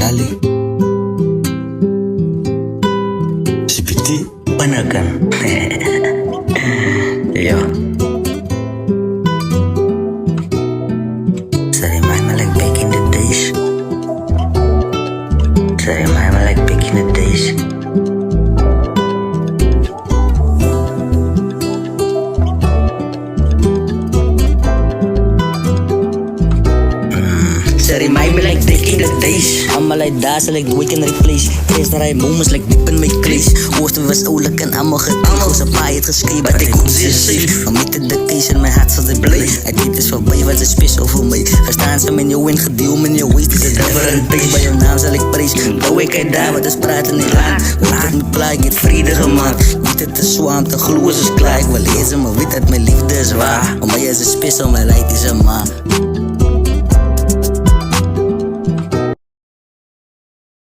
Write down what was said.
Dali Sipiti Panakan Yo So remind me like back in the days So remind me like back in the days Remind me like back in the days Allemaal uit daar sal ek nooit kan replace Eerst na die moments like diep in my klees Oosten was oulik en allemaal gedeeg Ons een paai het geskreef, but ek ook zeer safe Maar met die dictation, my hart sal dit bly Het niet is voorbij, wat is special voor my Gestaan saam in jou en gedeel met jou waist Is a different place, by jou naam sal ek prijs Bouw ek uit daar, wat is praat in die land Weet het met plaai, ek het vrede gemaakt Weet het is zwaar, om te gloos is klaar Ek wil lezen, maar weet dat my liefde is waar Om my is a special, my light is a man